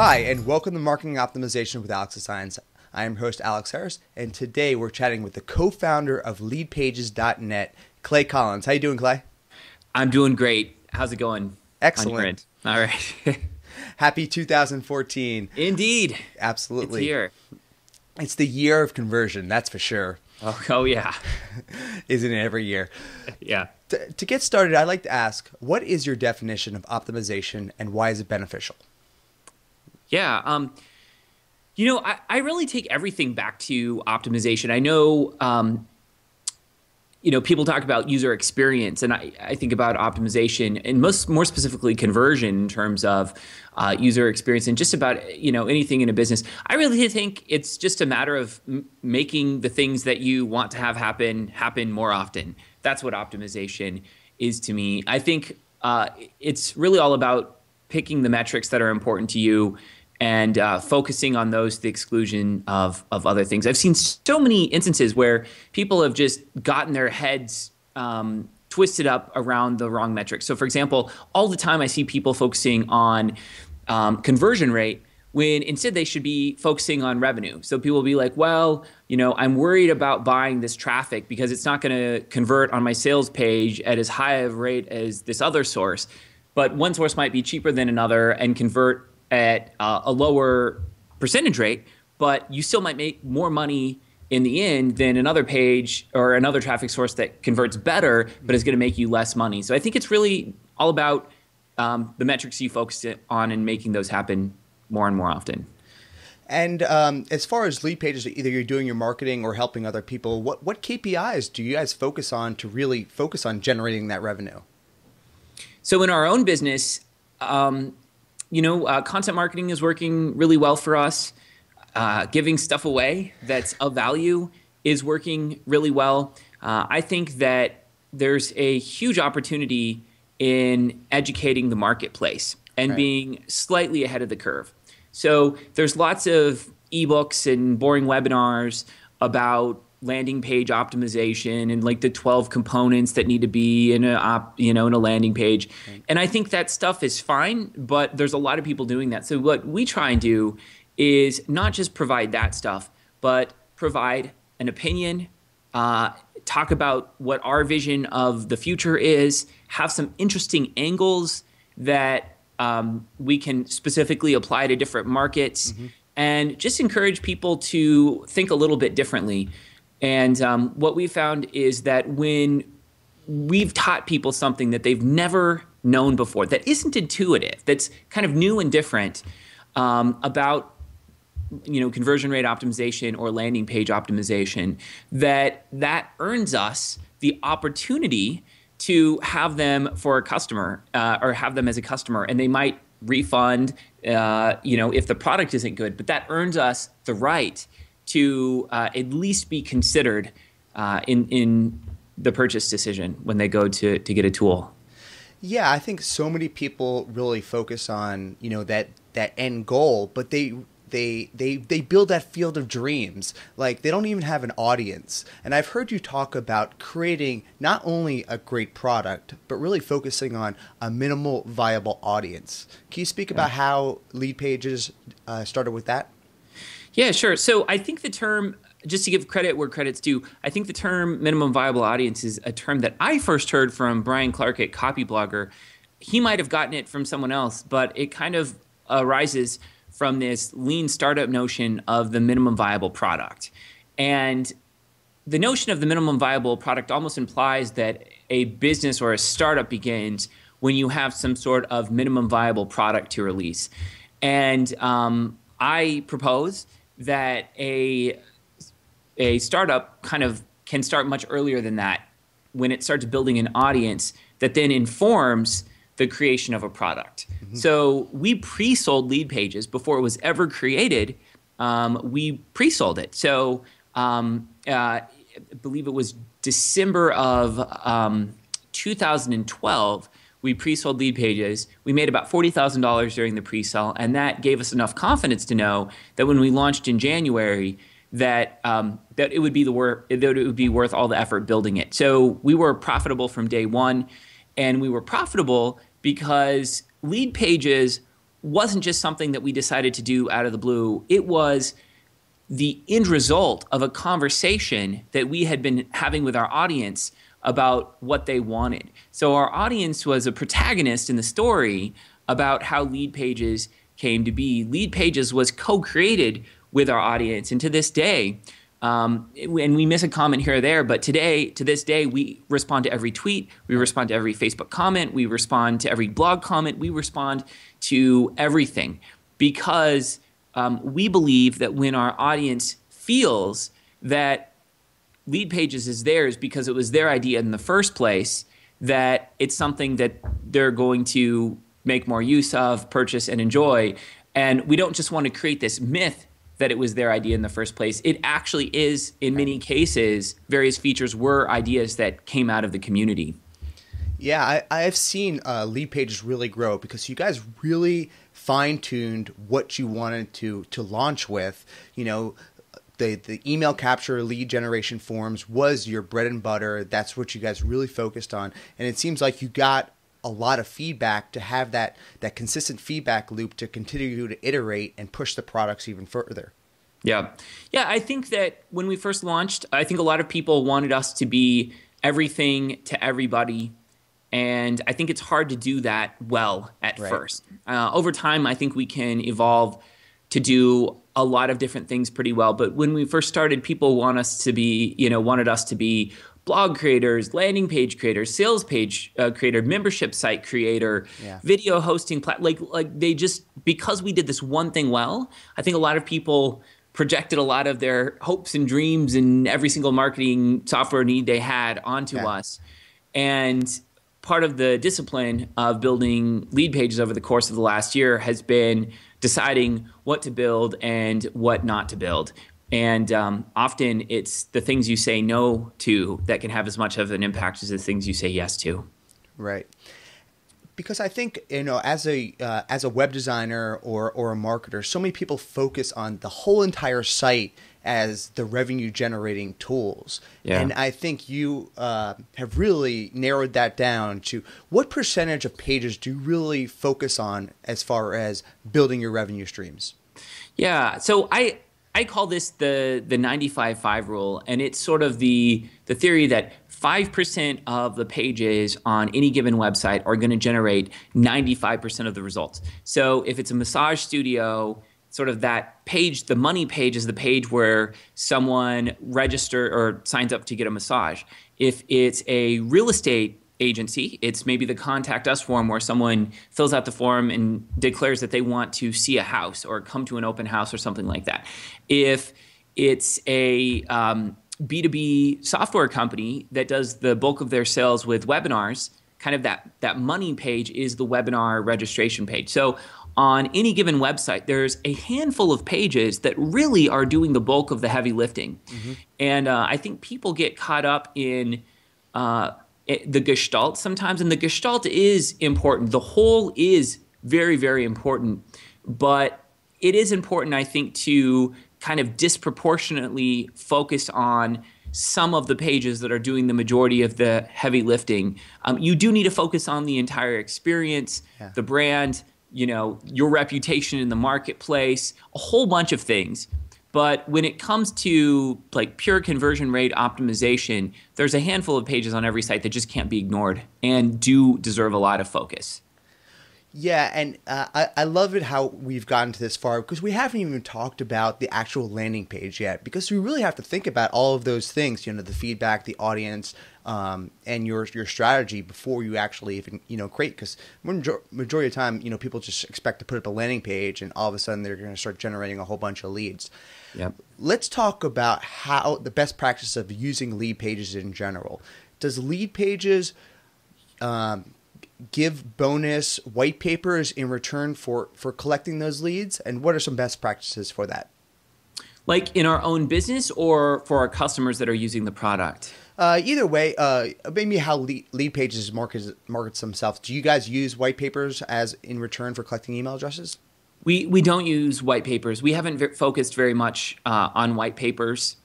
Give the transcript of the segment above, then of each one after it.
Hi, and welcome to Marketing Optimization with Alex Science. I am host Alex Harris, and today we're chatting with the co-founder of LeadPages.net, Clay Collins. How you doing, Clay? I'm doing great. How's it going? Excellent. On your end? All right. Happy 2014. Indeed. Absolutely. It's here. It's the year of conversion, that's for sure. Oh yeah. Isn't it every year? Yeah. To get started, I'd like to ask, what is your definition of optimization and why is it beneficial? Yeah. I really take everything back to optimization. I know, people talk about user experience, and I think about optimization and more specifically conversion in terms of user experience and just about, anything in a business. I really think it's just a matter of making the things that you want to have happen more often. That's what optimization is to me. I think it's really all about picking the metrics that are important to you and focusing on those to the exclusion of other things. I've seen so many instances where people have just gotten their heads twisted up around the wrong metrics. So for example, all the time I see people focusing on conversion rate when instead they should be focusing on revenue. So people will be like, well, I'm worried about buying this traffic because it's not going to convert on my sales page at as high of a rate as this other source. But one source might be cheaper than another and convert at a lower percentage rate, but you still might make more money in the end than another page or another traffic source that converts better, but is going to make you less money. So I think it's really all about the metrics you focus on and making those happen more and more often. And as far as lead pages, either you're doing your marketing or helping other people, what KPIs do you guys focus on to really focus on generating that revenue? So in our own business, content marketing is working really well for us. Giving stuff away that's of value is working really well. I think that there's a huge opportunity in educating the marketplace and being slightly ahead of the curve. So there's lots of ebooks and boring webinars about landing page optimization and like the 12 components that need to be in a landing page. Right. And I think that stuff is fine, but there's a lot of people doing that. So what we try and do is not just provide that stuff, but provide an opinion, talk about what our vision of the future is, have some interesting angles that we can specifically apply to different markets, and just encourage people to think a little bit differently. And what we found is that when we've taught people something that they've never known before, that isn't intuitive, that's kind of new and different about conversion rate optimization or landing page optimization, that earns us the opportunity to have them for a customer or have them as a customer, and they might refund if the product isn't good, but that earns us the right to at least be considered in the purchase decision when they go to get a tool. Yeah, I think so many people really focus on that end goal, but they build that field of dreams. Like they don't even have an audience. And I've heard you talk about creating not only a great product, but really focusing on a minimal viable audience. Can you speak about how Lead Pages started with that? Yeah, sure. So I think the term, just to give credit where credit's due, I think the term minimum viable audience is a term that I first heard from Brian Clark at Copyblogger. He might have gotten it from someone else, but it kind of arises from this lean startup notion of the minimum viable product. And the notion of the minimum viable product almost implies that a business or a startup begins when you have some sort of minimum viable product to release. And I propose that a startup kind of can start much earlier than that, when it starts building an audience that then informs the creation of a product. So we pre-sold Lead Pages before it was ever created. We pre-sold it. So I believe it was December of 2012. We pre-sold Lead Pages. We made about $40,000 during the pre-sale, and that gave us enough confidence to know that when we launched in January, that it would be worth all the effort building it. So we were profitable from day one, and we were profitable because Lead Pages wasn't just something that we decided to do out of the blue. It was the end result of a conversation that we had been having with our audience about what they wanted. So our audience was a protagonist in the story about how LeadPages came to be. LeadPages was co-created with our audience, and to this day, and we miss a comment here or there, but to this day, we respond to every tweet, we respond to every Facebook comment, we respond to every blog comment, we respond to everything, because we believe that when our audience feels that LeadPages is theirs because it was their idea in the first place, that it's something that they're going to make more use of, purchase, and enjoy. And we don't just want to create this myth that it was their idea in the first place. It actually is, in many cases, various features were ideas that came out of the community. Yeah, I've seen LeadPages really grow because you guys really fine-tuned what you wanted to launch with. You know, the email capture lead generation forms was your bread and butter. That's what you guys really focused on. And it seems like you got a lot of feedback to have that consistent feedback loop to continue to iterate and push the products even further. Yeah. Yeah, I think that when we first launched, I think a lot of people wanted us to be everything to everybody. And I think it's hard to do that well at first. Over time, I think we can evolve to do a lot of different things pretty well. But when we first started, people wanted us to be blog creators, landing page creators, sales page creator, membership site creator, video hosting, like they just, because we did this one thing well, I think a lot of people projected a lot of their hopes and dreams and every single marketing software need they had onto us. And part of the discipline of building LeadPages over the course of the last year has been deciding what to build and what not to build. And often it's the things you say no to that can have as much of an impact as the things you say yes to. Right. Because I think, as a web designer or a marketer, so many people focus on the whole entire site as the revenue generating tools. Yeah. And I think you have really narrowed that down to what percentage of pages do you really focus on as far as building your revenue streams? Yeah. So I call this the 95-5 rule, and it's sort of the theory that 5% of the pages on any given website are going to generate 95% of the results. So if it's a massage studio, sort of that page, the money page, is the page where someone registers or signs up to get a massage. If it's a real estate agency, it's maybe the contact us form where someone fills out the form and declares that they want to see a house or come to an open house or something like that. If it's a B2B software company that does the bulk of their sales with webinars, kind of that money page is the webinar registration page. So on any given website, there's a handful of pages that really are doing the bulk of the heavy lifting. Mm-hmm. And I think people get caught up in the gestalt sometimes, and the gestalt is important. The whole is very, very important, but it is important, I think, to kind of disproportionately focus on some of the pages that are doing the majority of the heavy lifting. You do need to focus on the entire experience, the brand, your reputation in the marketplace, a whole bunch of things. But when it comes to like pure conversion rate optimization, there's a handful of pages on every site that just can't be ignored and do deserve a lot of focus. Yeah, and I love it how we've gotten to this far because we haven't even talked about the actual landing page yet, because we really have to think about all of those things, the feedback, the audience, and your strategy before you actually even create. Because majority of the time, people just expect to put up a landing page and all of a sudden they're going to start generating a whole bunch of leads. Yep. Let's talk about how the best practice of using LeadPages in general. Does LeadPages give bonus white papers in return for collecting those leads? And what are some best practices for that? Like in our own business or for our customers that are using the product? Either way, maybe how LeadPages markets themselves. Do you guys use white papers as in return for collecting email addresses? We don't use white papers. We haven't focused very much on white papers.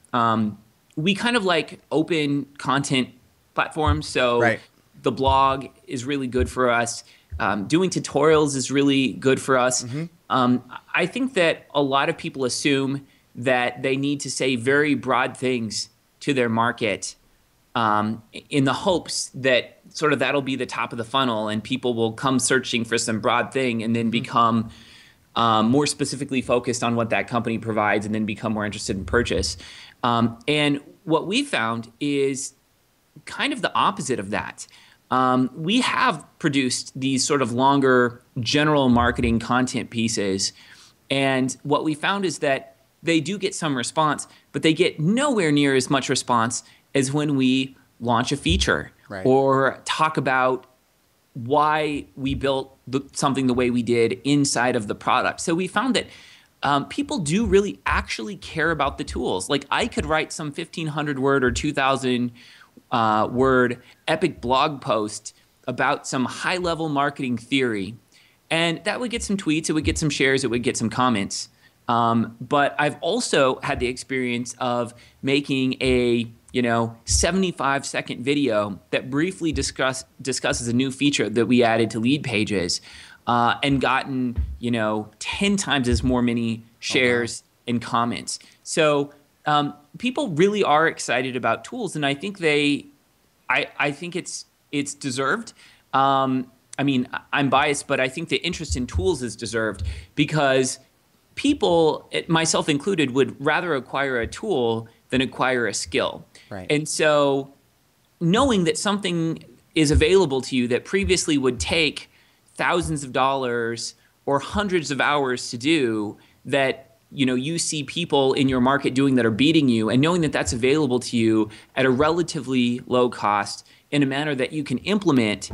We kind of like open content platforms. So the blog is really good for us. Doing tutorials is really good for us. I think that a lot of people assume that they need to say very broad things to their market in the hopes that sort of that'll be the top of the funnel and people will come searching for some broad thing and then become more specifically focused on what that company provides and then become more interested in purchase. And what we found is kind of the opposite of that. We have produced these sort of longer general marketing content pieces. And what we found is that they do get some response, but they get nowhere near as much response as when we launch a feature or talk about why we built something the way we did inside of the product. So we found that people do really actually care about the tools. Like I could write some 1,500 word or 2,000 word epic blog post about some high level marketing theory, and that would get some tweets, it would get some shares, it would get some comments. But I've also had the experience of making a 75-second video that briefly discusses a new feature that we added to LeadPages, and gotten 10 times as many shares and comments. So people really are excited about tools, and I think I think it's deserved. I mean, I'm biased, but I think the interest in tools is deserved because people, myself included, would rather acquire a tool than acquire a skill. Right. And so knowing that something is available to you that previously would take thousands of dollars or hundreds of hours to do, that you see people in your market doing that are beating you, and knowing that that's available to you at a relatively low cost in a manner that you can implement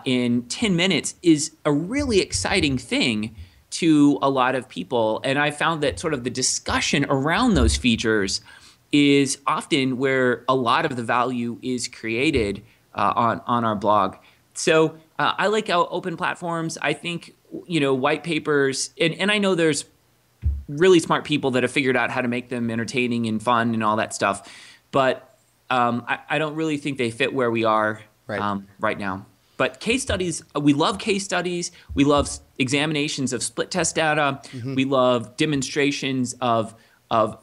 in 10 minutes is a really exciting thing to a lot of people. And I found that sort of the discussion around those features is often where a lot of the value is created on our blog. So I like how open platforms. I think white papers, and I know there's really smart people that have figured out how to make them entertaining and fun and all that stuff, but I don't really think they fit where we are right now. But case studies, we love case studies. We love examinations of split test data. We love demonstrations of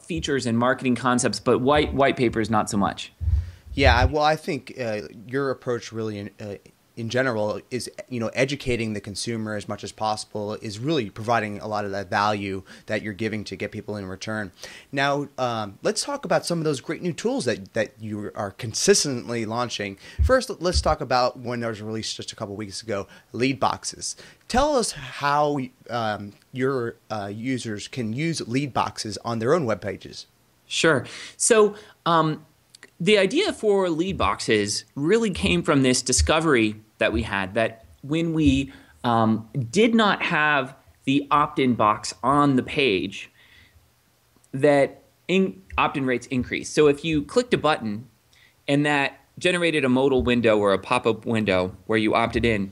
features and marketing concepts, but white papers, not so much. Yeah, well, I think your approach really in general is, educating the consumer as much as possible is really providing a lot of that value that you're giving to get people in return. Now, let's talk about some of those great new tools that you are consistently launching. First, let's talk about one that was released just a couple weeks ago, LeadBoxes. Tell us how your users can use LeadBoxes on their own web pages. Sure. So the idea for LeadBoxes really came from this discovery that we had, that when we did not have the opt-in box on the page, that opt-in rates increased. So if you clicked a button and that generated a modal window or a pop-up window where you opted in,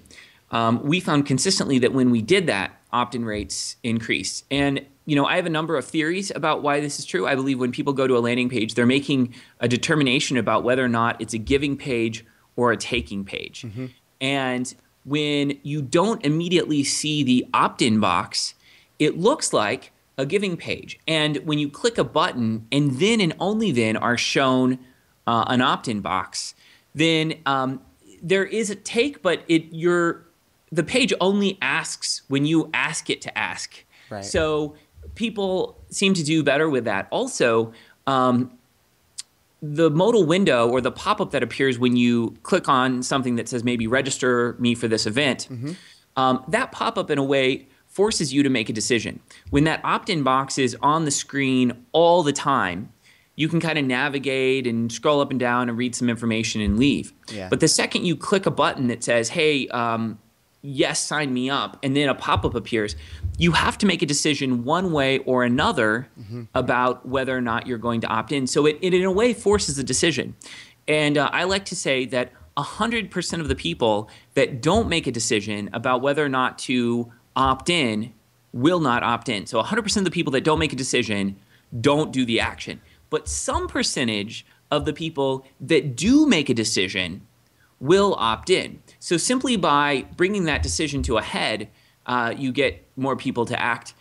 we found consistently that when we did that, opt-in rates increased. And I have a number of theories about why this is true. I believe when people go to a landing page, they're making a determination about whether or not it's a giving page or a taking page. And when you don't immediately see the opt-in box, it looks like a giving page. And when you click a button and then and only then are shown an opt-in box, then there is a take, but the page only asks when you ask it to ask. Right. So people seem to do better with that. Also, the modal window or the pop-up that appears when you click on something that says maybe register me for this event, that pop-up in a way forces you to make a decision. When that opt-in box is on the screen all the time, you can kind of navigate and scroll up and down and read some information and leave. Yeah. But the second you click a button that says, hey, yes, sign me up, and then a pop-up appears, you have to make a decision one way or another about whether or not you're going to opt in. So it in a way forces a decision. And I like to say that 100% of the people that don't make a decision about whether or not to opt in will not opt in. So 100% of the people that don't make a decision don't do the action. But some percentage of the people that do make a decision will opt in. So simply by bringing that decision to a head, you get more people to act.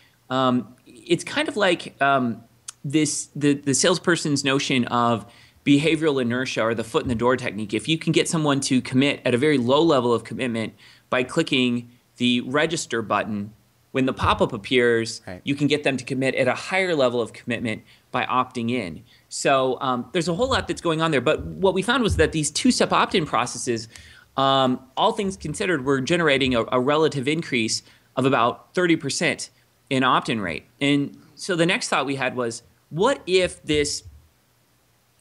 It's kind of like the salesperson's notion of behavioral inertia, or the foot in the door technique. If you can get someone to commit at a very low level of commitment by clicking the register button, when the pop-up appears, right, you can get them to commit at a higher level of commitment by opting in. So there's a whole lot that's going on there. But what we found was that these two-step opt-in processes, all things considered, were generating a relative increase of about 30% in opt-in rate. And so the next thought we had was, what if this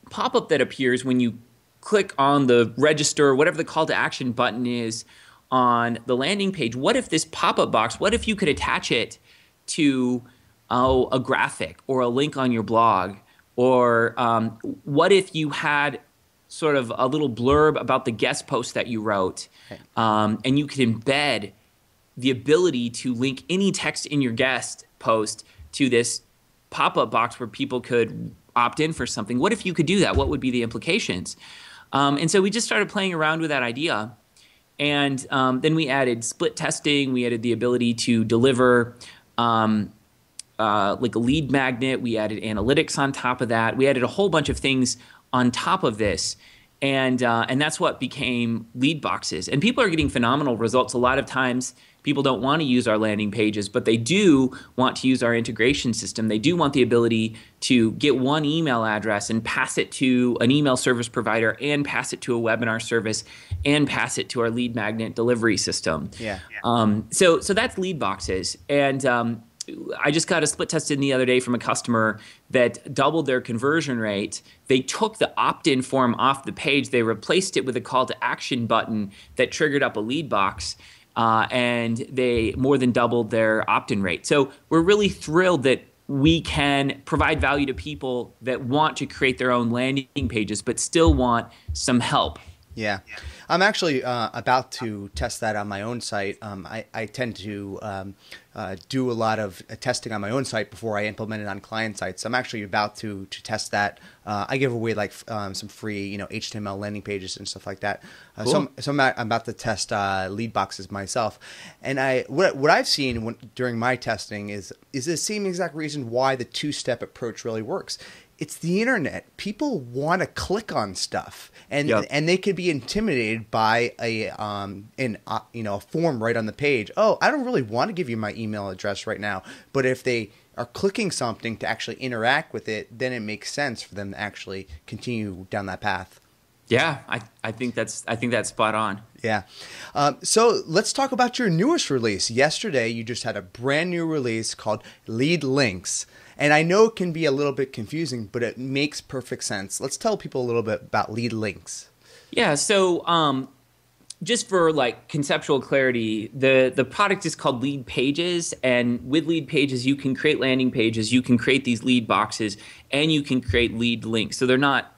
pop-up that appears when you click on the register, whatever the call to action button is on the landing page, what if this pop-up box, what if you could attach it to a graphic or a link on your blog? Or what if you had sort of a little blurb about the guest post that you wrote, and you could embed the ability to link any text in your guest post to this pop-up box where people could opt in for something? What if you could do that? What would be the implications? And so we just started playing around with that idea. And then we added split testing. We added the ability to deliver like a lead magnet. We added analytics on top of that. We added a whole bunch of things on top of this. And that's what became LeadBoxes. And people are getting phenomenal results. A lot of times people don't want to use our landing pages, but they do want to use our integration system. They do want the ability to get one email address and pass it to an email service provider, and pass it to a webinar service, and pass it to our lead magnet delivery system. Yeah. So that's LeadBoxes. And I just got a split test in the other day from a customer that doubled their conversion rate. They took the opt-in form off the page. They replaced it with a call to action button that triggered up a lead box, and they more than doubled their opt-in rate. So we're really thrilled that we can provide value to people that want to create their own landing pages but still want some help. Yeah. I'm actually about to test that on my own site. I tend to do a lot of testing on my own site before I implement it on client sites. So I'm actually about to test that. I give away like some free, HTML landing pages and stuff like that. Cool. So I'm about to test LeadBoxes myself. And what I've seen during my testing is the same exact reason why the two-step approach really works. It's the internet. People want to click on stuff, and they could be intimidated by a form right on the page. Oh, I don't really want to give you my email address right now, but if they are clicking something to actually interact with it, then it makes sense for them to actually continue down that path. Yeah, I think that's spot on. Yeah. So let's talk about your newest release. Yesterday, you just had a brand new release called LeadLinks. And I know it can be a little bit confusing, but it makes perfect sense. Let's tell people a little bit about LeadLinks. Yeah, so just for like conceptual clarity, the product is called LeadPages, and with LeadPages you can create landing pages, you can create these lead boxes, and you can create lead links. So they're not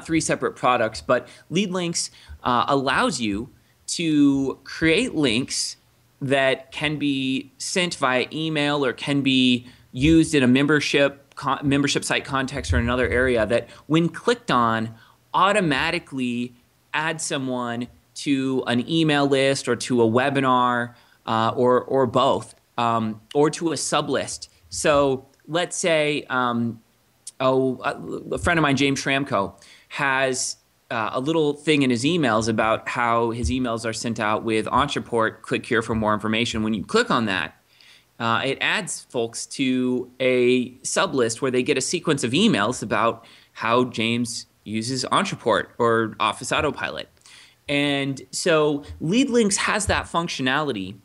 three separate products, but LeadLinks allows you to create links that can be sent via email or can be used in a membership site context or another area that, when clicked on, automatically add someone to an email list or to a webinar or both, or to a sublist. So let's say a friend of mine, James Schramko, has a little thing in his emails about how his emails are sent out with Entreport. Click here for more information. When you click on that, it adds folks to a sublist where they get a sequence of emails about how James uses Entreport or Office Autopilot. And so LeadLinks has that functionality.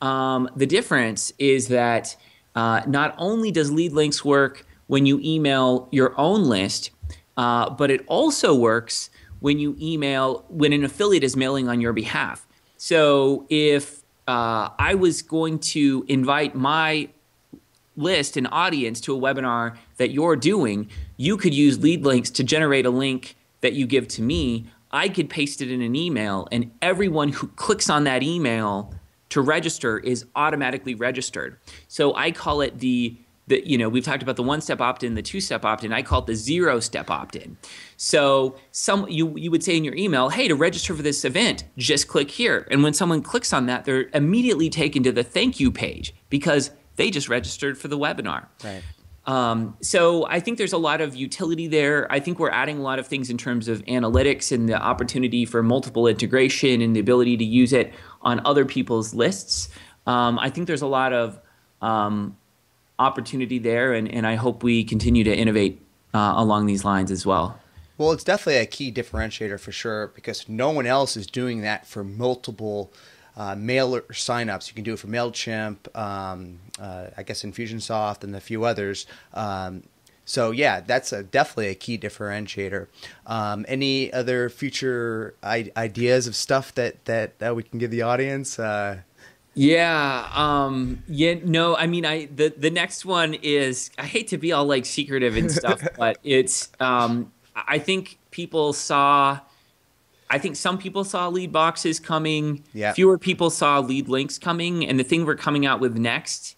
The difference is that not only does LeadLinks work when you email your own list, but it also works when an affiliate is mailing on your behalf. So if I was going to invite my list and audience to a webinar that you're doing, you could use LeadLinks to generate a link that you give to me. I could paste it in an email, and everyone who clicks on that email to register is automatically registered. So I call it the we've talked about the one-step opt-in, the two-step opt-in. I call it the zero-step opt-in. So you would say in your email, hey, to register for this event, just click here. And when someone clicks on that, they're immediately taken to the thank you page because they just registered for the webinar. Right. So I think there's a lot of utility there. I think we're adding a lot of things in terms of analytics and the opportunity for multiple integration and the ability to use it on other people's lists. I think there's a lot of opportunity there, and I hope we continue to innovate along these lines as well. Well, it's definitely a key differentiator for sure because no one else is doing that for multiple mailer signups. You can do it for MailChimp, I guess Infusionsoft, and a few others. So yeah, that's definitely a key differentiator. Any other future ideas of stuff that we can give the audience? Yeah. No, I mean, the next one is, I hate to be all like secretive and stuff, but it's, I think some people saw LeadBoxes coming. Yeah. Fewer people saw LeadLinks coming. And the thing we're coming out with next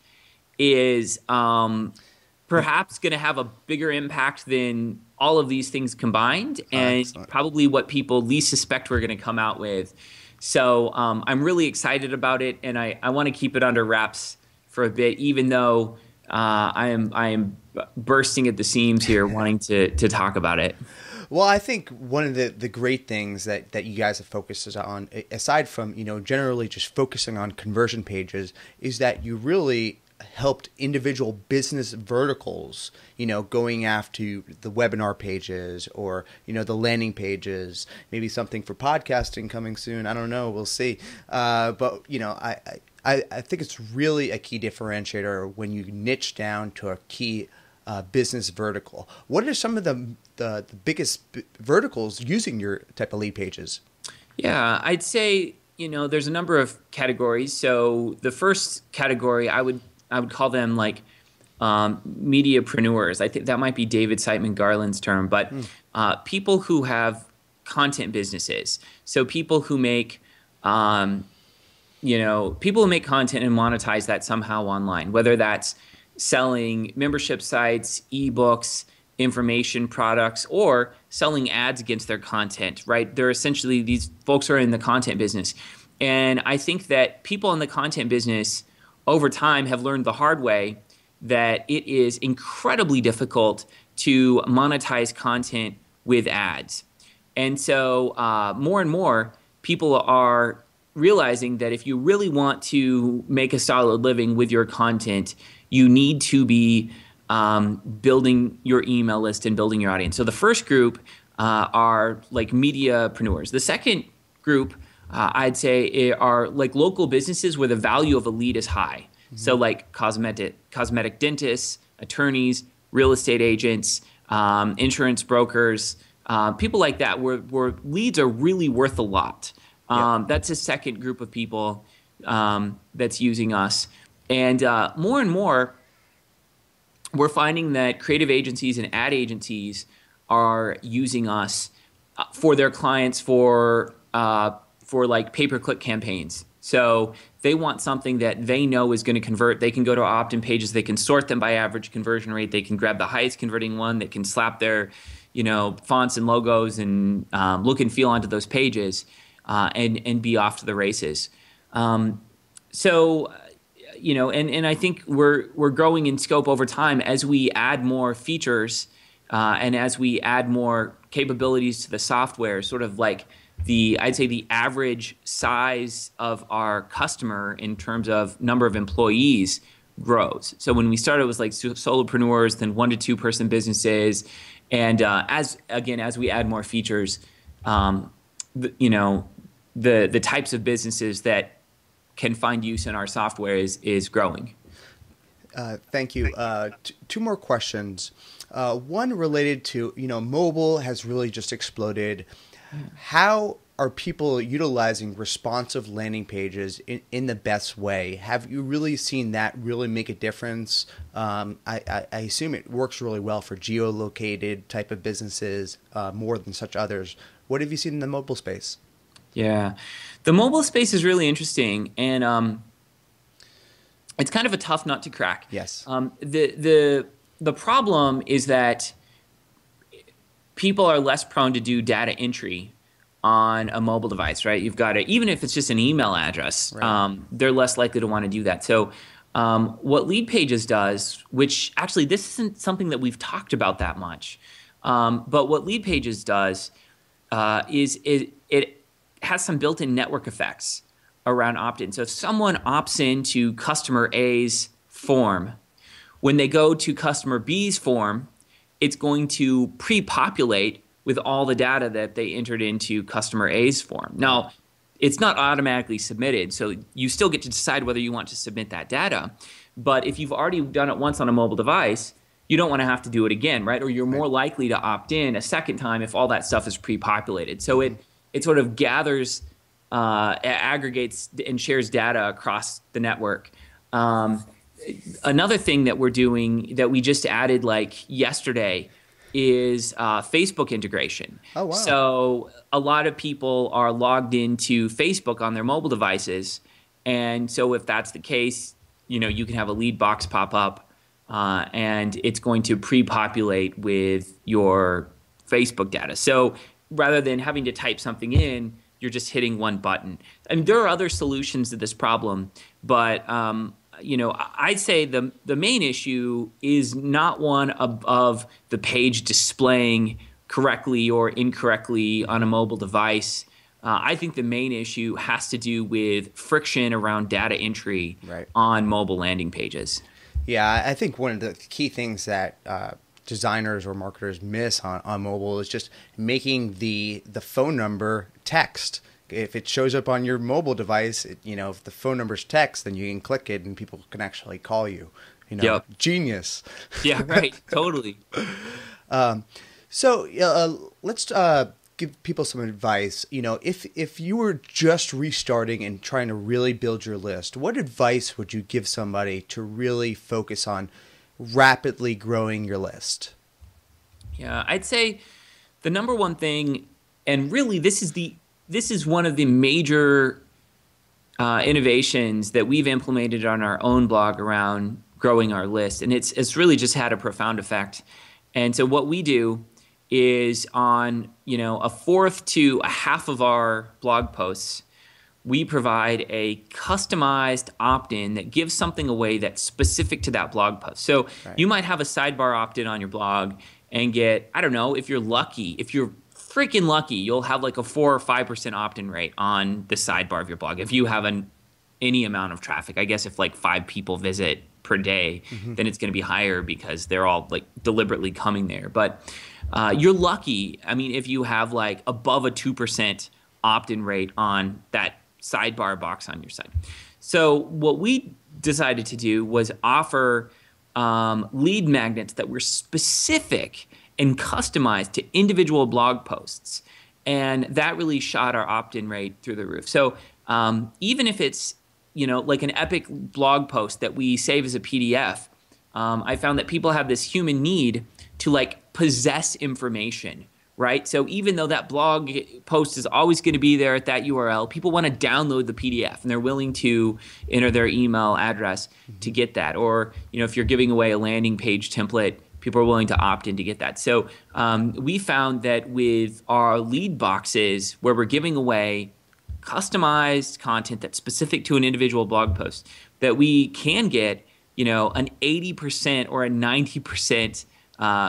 is perhaps going to have a bigger impact than all of these things combined, and Excellent. probably what people least suspect we're going to come out with. So I'm really excited about it, and I want to keep it under wraps for a bit, even though I am bursting at the seams here wanting to talk about it. Well, I think one of the great things that you guys have focused on, aside from generally just focusing on conversion pages, is that you really helped individual business verticals, going after the webinar pages or, the landing pages, maybe something for podcasting coming soon. I don't know. We'll see. But, I think it's really a key differentiator when you niche down to a key business vertical. What are some of the biggest verticals using your type of lead pages? Yeah, I'd say, there's a number of categories. So the first category, I would call them like mediapreneurs. I think that might be David Siteman Garland's term, but people who have content businesses. So people who make, content and monetize that somehow online, whether that's selling membership sites, ebooks, information products, or selling ads against their content, right? They're essentially, these folks are in the content business. And I think that people in the content business over time have learned the hard way that it is incredibly difficult to monetize content with ads. And so more and more people are realizing that if you really want to make a solid living with your content, you need to be building your email list and building your audience. So the first group are like mediapreneurs. The second group, I'd say, are like local businesses where the value of a lead is high. Mm-hmm. So like cosmetic dentists, attorneys, real estate agents, insurance brokers, people like that, where leads are really worth a lot. That's a second group of people that's using us. And more, we're finding that creative agencies and ad agencies are using us for their clients for like pay-per-click campaigns. So they want something that they know is going to convert. They can go to opt-in pages. They can sort them by average conversion rate. They can grab the highest converting one. They can slap their, fonts and logos and look and feel onto those pages and be off to the races. And I think we're growing in scope over time as we add more features and as we add more capabilities to the software, sort of like I'd say the average size of our customer in terms of number of employees grows. So when we started, it was like solopreneurs, then 1 to 2 person businesses. And as we add more features, the types of businesses that can find use in our software is growing. Thank you. 2 more questions. One related to, mobile has really just exploded. How are people utilizing responsive landing pages in the best way? Have you really seen that really make a difference? I assume it works really well for geolocated type of businesses more than such others. What have you seen in the mobile space? Yeah, the mobile space is really interesting, and it's kind of a tough nut to crack. Yes. The problem is that people are less prone to do data entry on a mobile device, right? You've got to, even if it's just an email address, Right. they're less likely to want to do that. So what LeadPages does, which actually this isn't something that we've talked about that much, but what LeadPages does is it has some built-in network effects around opt-in. So if someone opts into customer A's form, when they go to customer B's form, it's going to pre-populate with all the data that they entered into customer A's form. Now, it's not automatically submitted, so you still get to decide whether you want to submit that data. But if you've already done it once on a mobile device, you don't want to have to do it again, right? Or you're more likely to opt in a second time if all that stuff is pre-populated. So it sort of gathers, aggregates, and shares data across the network. Another thing that we're doing that we just added like yesterday is Facebook integration. Oh, wow. So a lot of people are logged into Facebook on their mobile devices. And so if that's the case, you can have a lead box pop up and it's going to pre-populate with your Facebook data. So rather than having to type something in, you're just hitting one button. I mean, there are other solutions to this problem, but I'd say the main issue is not one of the page displaying correctly or incorrectly on a mobile device. I think the main issue has to do with friction around data entry on mobile landing pages. Yeah, I think one of the key things that designers or marketers miss on mobile is just making the phone number text. If it shows up on your mobile device, if the phone number's text, then you can click it and people can actually call you. Yep. Genius. Yeah, right. Totally. So let's give people some advice. If you were just restarting and trying to really build your list, what advice would you give somebody to really focus on rapidly growing your list? Yeah, I'd say the number one thing, and really this is one of the major innovations that we've implemented on our own blog around growing our list, and it's really just had a profound effect. And so what we do is on a fourth to a half of our blog posts, we provide a customized opt-in that gives something away that's specific to that blog post. So you might have a sidebar opt-in on your blog and get, I don't know, if you're freaking lucky, you'll have like a 4 or 5% opt-in rate on the sidebar of your blog. If you have any amount of traffic, I guess if like 5 people visit per day, then it's going to be higher because they're all like deliberately coming there. But you're lucky. I mean, if you have like above a 2% opt-in rate on that sidebar box on your site. So what we decided to do was offer lead magnets that were specific and customized to individual blog posts. And that really shot our opt-in rate through the roof. So even if it's like an epic blog post that we save as a PDF, I found that people have this human need to like possess information, right? So even though that blog post is always going to be there at that URL, people want to download the PDF and they're willing to enter their email address to get that. Or if you're giving away a landing page template, people are willing to opt in to get that. So we found that with our lead boxes, where we're giving away customized content that's specific to an individual blog post, that we can get an 80% or a 90%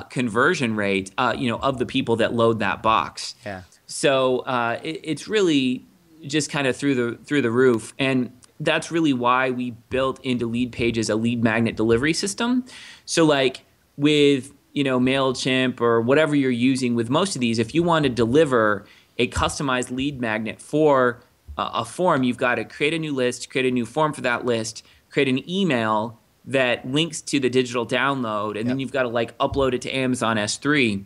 conversion rate of the people that load that box. Yeah. So it's really just kind of through the roof, and that's really why we built into LeadPages a lead magnet delivery system. So like with MailChimp or whatever you're using, with most of these, if you want to deliver a customized lead magnet for a form, you've got to create a new list, create a new form for that list, create an email that links to the digital download, and then you've got to like upload it to Amazon S3.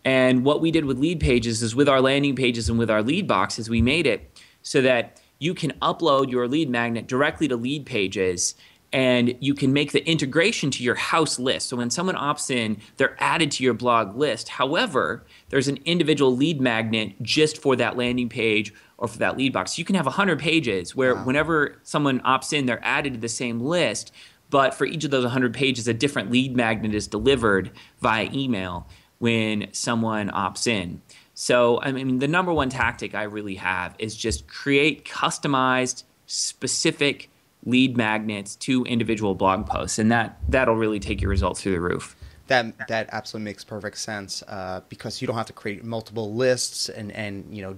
And what we did with LeadPages is with our landing pages and with our lead boxes, we made it so that you can upload your lead magnet directly to LeadPages, and you can make the integration to your house list. So when someone opts in, they're added to your blog list. However, there's an individual lead magnet just for that landing page or for that lead box. You can have 100 pages where whenever someone opts in, they're added to the same list, but for each of those 100 pages, a different lead magnet is delivered via email when someone opts in. So, I mean, the number one tactic I really have is just create customized, specific lead magnets to individual blog posts, and that'll really take your results through the roof. That absolutely makes perfect sense, because you don't have to create multiple lists and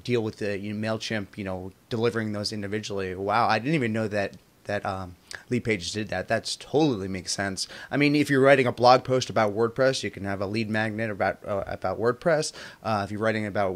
deal with the MailChimp delivering those individually. Wow, I didn't even know that LeadPages did that. That's totally makes sense. I mean, if you're writing a blog post about WordPress, you can have a lead magnet about WordPress. If you're writing about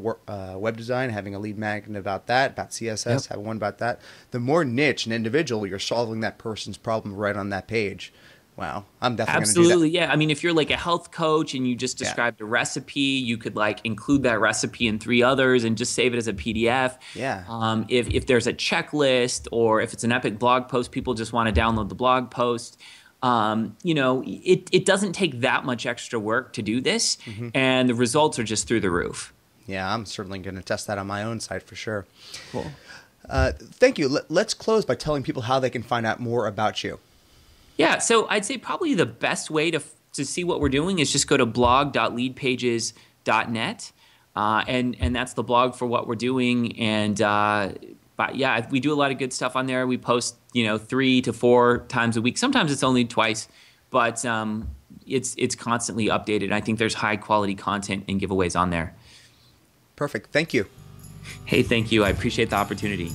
web design, having a lead magnet about that, about CSS, have one about that. The more niche and individual, you're solving that person's problem right on that page. Wow, I'm definitely going to do that. Absolutely, yeah. I mean, if you're like a health coach and you just described a recipe, you could like include that recipe in 3 others and just save it as a PDF. Yeah. If there's a checklist, or if it's an epic blog post, people just want to download the blog post. It doesn't take that much extra work to do this, and the results are just through the roof. Yeah, I'm certainly going to test that on my own site for sure. Cool. Thank you. Let's close by telling people how they can find out more about you. Yeah, so I'd say probably the best way to see what we're doing is just go to blog.leadpages.net, and that's the blog for what we're doing. And but yeah, we do a lot of good stuff on there. We post 3 to 4 times a week. Sometimes it's only twice, but it's constantly updated. I think there's high quality content and giveaways on there. Perfect. Thank you. Hey, thank you. I appreciate the opportunity.